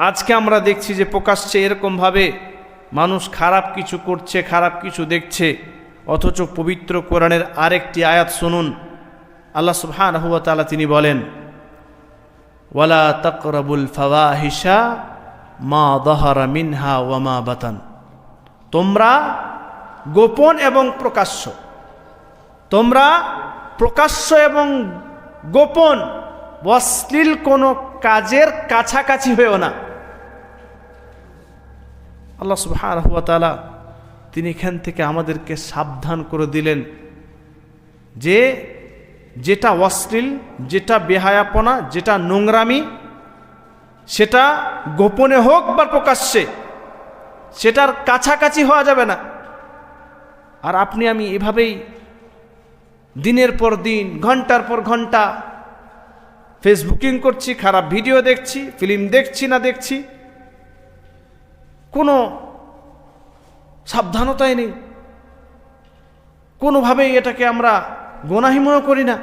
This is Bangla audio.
আজকে আমরা দেখছি যে প্রকাশ্যে এরকমভাবে মানুষ খারাপ কিছু করছে, খারাপ কিছু দেখছে, অথচ পবিত্র কোরআনের আরেকটি আয়াত শুনুন। আল্লাহ সুবহানাহু ওয়া তাআলা তিনি বলেন, ওয়ালা তাকরাবুল ফাওয়াহিশা মা যাহারা মিনহা ওয়া মা বাতান। তোমরা গোপন এবং প্রকাশ্য, তোমরা প্রকাশ্য এবং গোপন অশ্লীল কোনো কাজের কাছাকাছি হয়েও না। আল্লাহ সুবহানাহু ওয়া তাআলা তিনি এখান থেকে আমাদেরকে সাবধান করে দিলেন যে যেটা অশ্লীল, যেটা বেহায়াপনা, যেটা নোংরামি, সেটা গোপনে হোক বা প্রকাশ্যে, সেটার কাছাকাছি হওয়া যাবে না। আর আপনি আমি এভাবেই দিনের পর দিন, ঘন্টার পর ঘন্টা ফেসবুকিং করছি, খারাপ ভিডিও দেখছি, ফিল্ম দেখছি না দেখছি, কোনো সাবধানতাই নেই, কোনোভাবেই এটাকে আমরা গুনাহি মনে করি না।